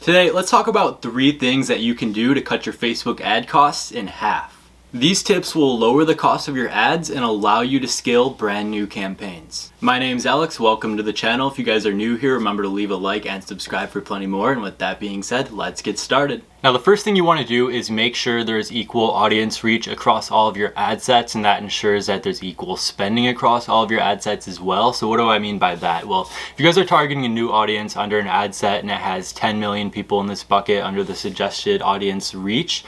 Today, let's talk about 3 things that you can do to cut your Facebook ad costs in half. These tips will lower the cost of your ads and allow you to scale brand new campaigns. My name's Alex, welcome to the channel. If you guys are new here, remember to leave a like and subscribe for plenty more. And with that being said, let's get started. Now the first thing you want to do is make sure there's equal audience reach across all of your ad sets, and that ensures that there's equal spending across all of your ad sets as well. So what do I mean by that? Well, if you guys are targeting a new audience under an ad set and it has 10 million people in this bucket under the suggested audience reach,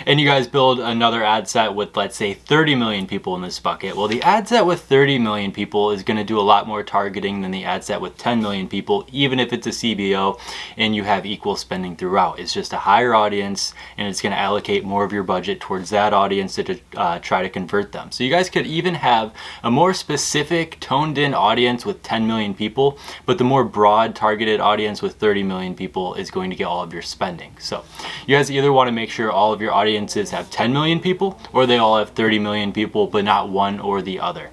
and you guys build another ad set with, let's say, 30 million people in this bucket, well, the ad set with 30 million people is going to do a lot more targeting than the ad set with 10 million people, even if it's a CBO and you have equal spending throughout. It's just a higher audience, and it's going to allocate more of your budget towards that audience to try to convert them. So you guys could even have a more specific toned in audience with 10 million people, but the more broad targeted audience with 30 million people is going to get all of your spending. So you guys either want to make sure all of your audiences have 10 million people or they all have 30 million people, but not one or the other.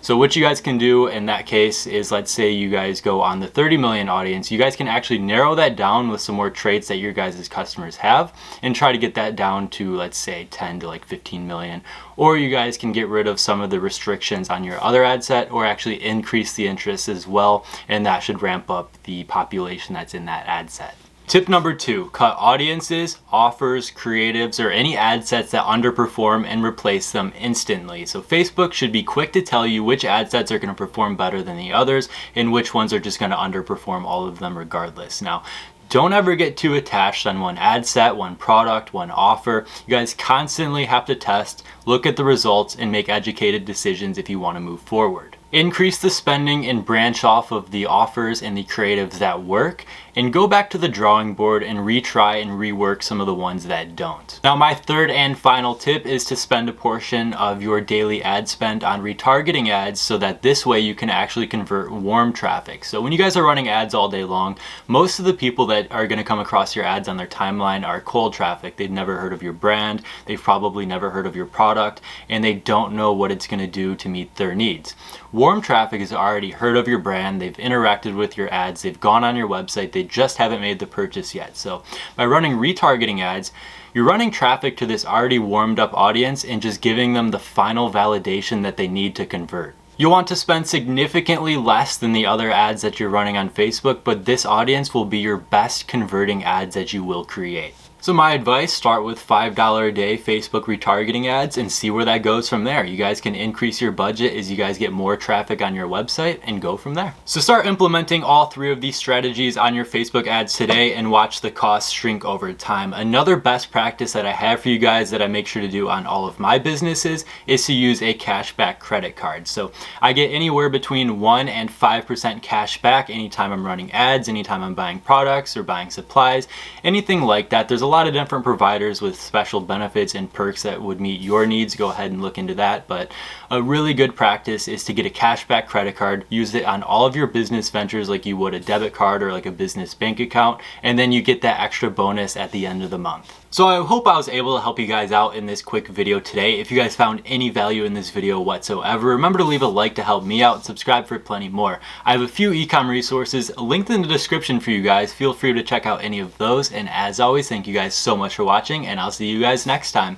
So what you guys can do in that case is, let's say you guys go on the 30 million audience, you guys can actually narrow that down with some more traits that your guys' customers have and try to get that down to, let's say, 10 to like 15 million. Or you guys can get rid of some of the restrictions on your other ad set or actually increase the interest as well, and that should ramp up the population that's in that ad set. Tip number 2, cut audiences, offers, creatives, or any ad sets that underperform and replace them instantly. So Facebook should be quick to tell you which ad sets are going to perform better than the others and which ones are just going to underperform all of them regardless. Now, don't ever get too attached on one ad set, one product, one offer. You guys constantly have to test, look at the results, and make educated decisions if you want to move forward. Increase the spending and branch off of the offers and the creatives that work, and go back to the drawing board and retry and rework some of the ones that don't. Now, my third and final tip is to spend a portion of your daily ad spend on retargeting ads so that this way you can actually convert warm traffic. So when you guys are running ads all day long, most of the people that are going to come across your ads on their timeline are cold traffic. They've never heard of your brand, they've probably never heard of your product, and they don't know what it's going to do to meet their needs. Warm traffic has already heard of your brand, they've interacted with your ads, they've gone on your website, they just haven't made the purchase yet. So by running retargeting ads, you're running traffic to this already warmed up audience and just giving them the final validation that they need to convert. You'll want to spend significantly less than the other ads that you're running on Facebook, but this audience will be your best converting ads that you will create. So my advice, start with $5 a day Facebook retargeting ads and see where that goes from there. You guys can increase your budget as you guys get more traffic on your website and go from there. So start implementing all 3 of these strategies on your Facebook ads today and watch the costs shrink over time. Another best practice that I have for you guys that I make sure to do on all of my businesses is to use a cashback credit card. So I get anywhere between 1 and 5% cash back anytime I'm running ads, anytime I'm buying products or buying supplies, anything like that. There's a lot of different providers with special benefits and perks that would meet your needs. Go ahead and look into that. But a really good practice is to get a cashback credit card, use it on all of your business ventures like you would a debit card or like a business bank account, and then you get that extra bonus at the end of the month. So I hope I was able to help you guys out in this quick video today. If you guys found any value in this video whatsoever, remember to leave a like to help me out and subscribe for plenty more. I have a few ecom resources linked in the description for you guys. Feel free to check out any of those. And as always, thank you guys so much for watching, and I'll see you guys next time.